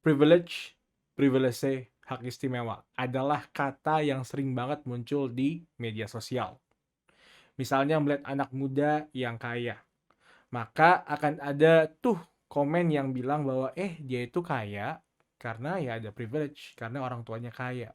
Privilege, privilege, hak istimewa adalah kata yang sering banget muncul di media sosial. Misalnya melihat anak muda yang kaya, maka akan ada tuh komen yang bilang bahwa dia itu kaya karena ya ada privilege, karena orang tuanya kaya.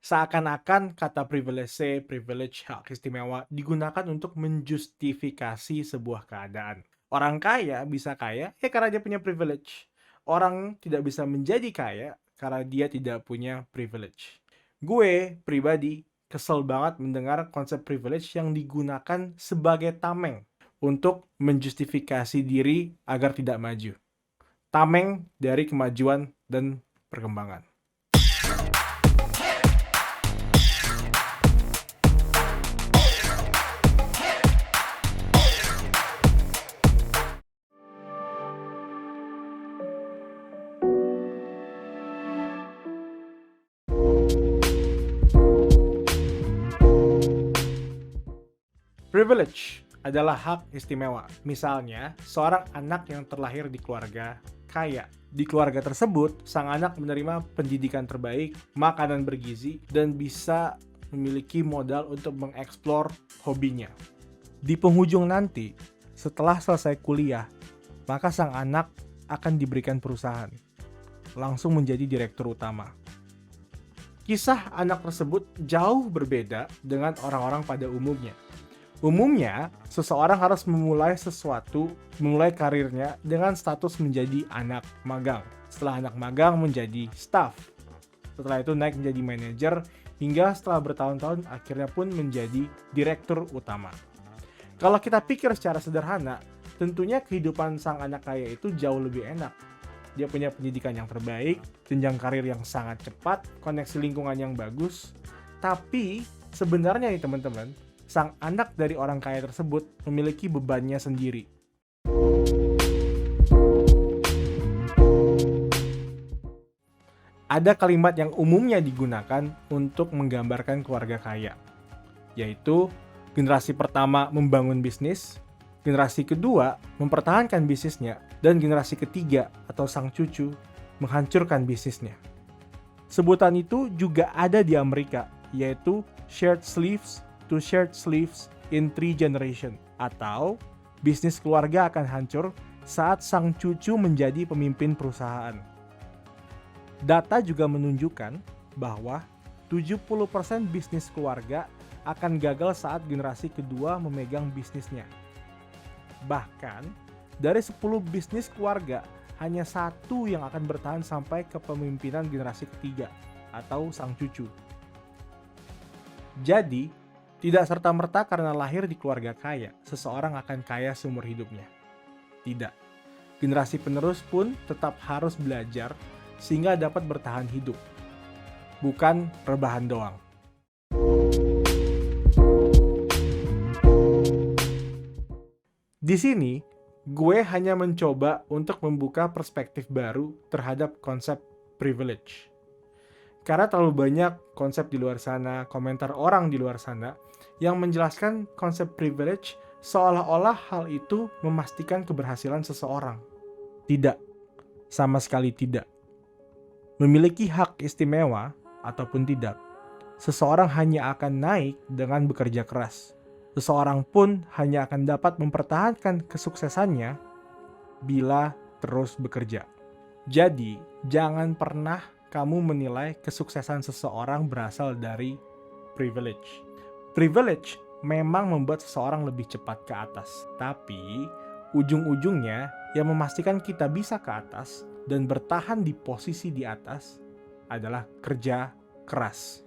Seakan-akan kata privilege, privilege, hak istimewa digunakan untuk menjustifikasi sebuah keadaan. Orang kaya bisa kaya ya karena dia punya privilege. Orang tidak bisa menjadi kaya karena dia tidak punya privilege. Gue pribadi kesel banget mendengar konsep privilege yang digunakan sebagai tameng untuk menjustifikasi diri agar tidak maju. Tameng dari kemajuan dan perkembangan. Privilege adalah hak istimewa. Misalnya, seorang anak yang terlahir di keluarga kaya. Di keluarga tersebut, sang anak menerima pendidikan terbaik, makanan bergizi, dan bisa memiliki modal untuk mengeksplor hobinya. Di penghujung nanti, setelah selesai kuliah, maka sang anak akan diberikan perusahaan, langsung menjadi direktur utama. Kisah anak tersebut jauh berbeda dengan orang-orang pada umumnya. Umumnya, seseorang harus memulai karirnya dengan status menjadi anak magang. Setelah anak magang menjadi staff. Setelah itu naik menjadi manajer, hingga setelah bertahun-tahun akhirnya pun menjadi direktur utama. Kalau kita pikir secara sederhana, tentunya kehidupan sang anak kaya itu jauh lebih enak. Dia punya pendidikan yang terbaik, jenjang karir yang sangat cepat, koneksi lingkungan yang bagus. Tapi sebenarnya nih teman-teman, sang anak dari orang kaya tersebut memiliki bebannya sendiri. Ada kalimat yang umumnya digunakan untuk menggambarkan keluarga kaya, yaitu generasi pertama membangun bisnis, generasi kedua mempertahankan bisnisnya, dan generasi ketiga atau sang cucu menghancurkan bisnisnya. Sebutan itu juga ada di Amerika, yaitu shared slaves to shared slaves in 3 generation, atau bisnis keluarga akan hancur saat sang cucu menjadi pemimpin perusahaan. Data juga menunjukkan bahwa 70% bisnis keluarga akan gagal saat generasi kedua memegang bisnisnya. Bahkan, dari 10 bisnis keluarga, hanya satu yang akan bertahan sampai kepemimpinan generasi ketiga atau sang cucu. Jadi, tidak serta-merta karena lahir di keluarga kaya, seseorang akan kaya seumur hidupnya. Tidak. Generasi penerus pun tetap harus belajar sehingga dapat bertahan hidup. Bukan rebahan doang. Di sini, gue hanya mencoba untuk membuka perspektif baru terhadap konsep privilege. Karena terlalu banyak konsep di luar sana, komentar orang di luar sana, yang menjelaskan konsep privilege seolah-olah hal itu memastikan keberhasilan seseorang. Tidak, sama sekali tidak. Memiliki hak istimewa ataupun tidak, seseorang hanya akan naik dengan bekerja keras. Seseorang pun hanya akan dapat mempertahankan kesuksesannya bila terus bekerja. Jadi, jangan pernah kamu menilai kesuksesan seseorang berasal dari privilege. Privilege memang membuat seseorang lebih cepat ke atas, tapi ujung-ujungnya yang memastikan kita bisa ke atas dan bertahan di posisi di atas adalah kerja keras.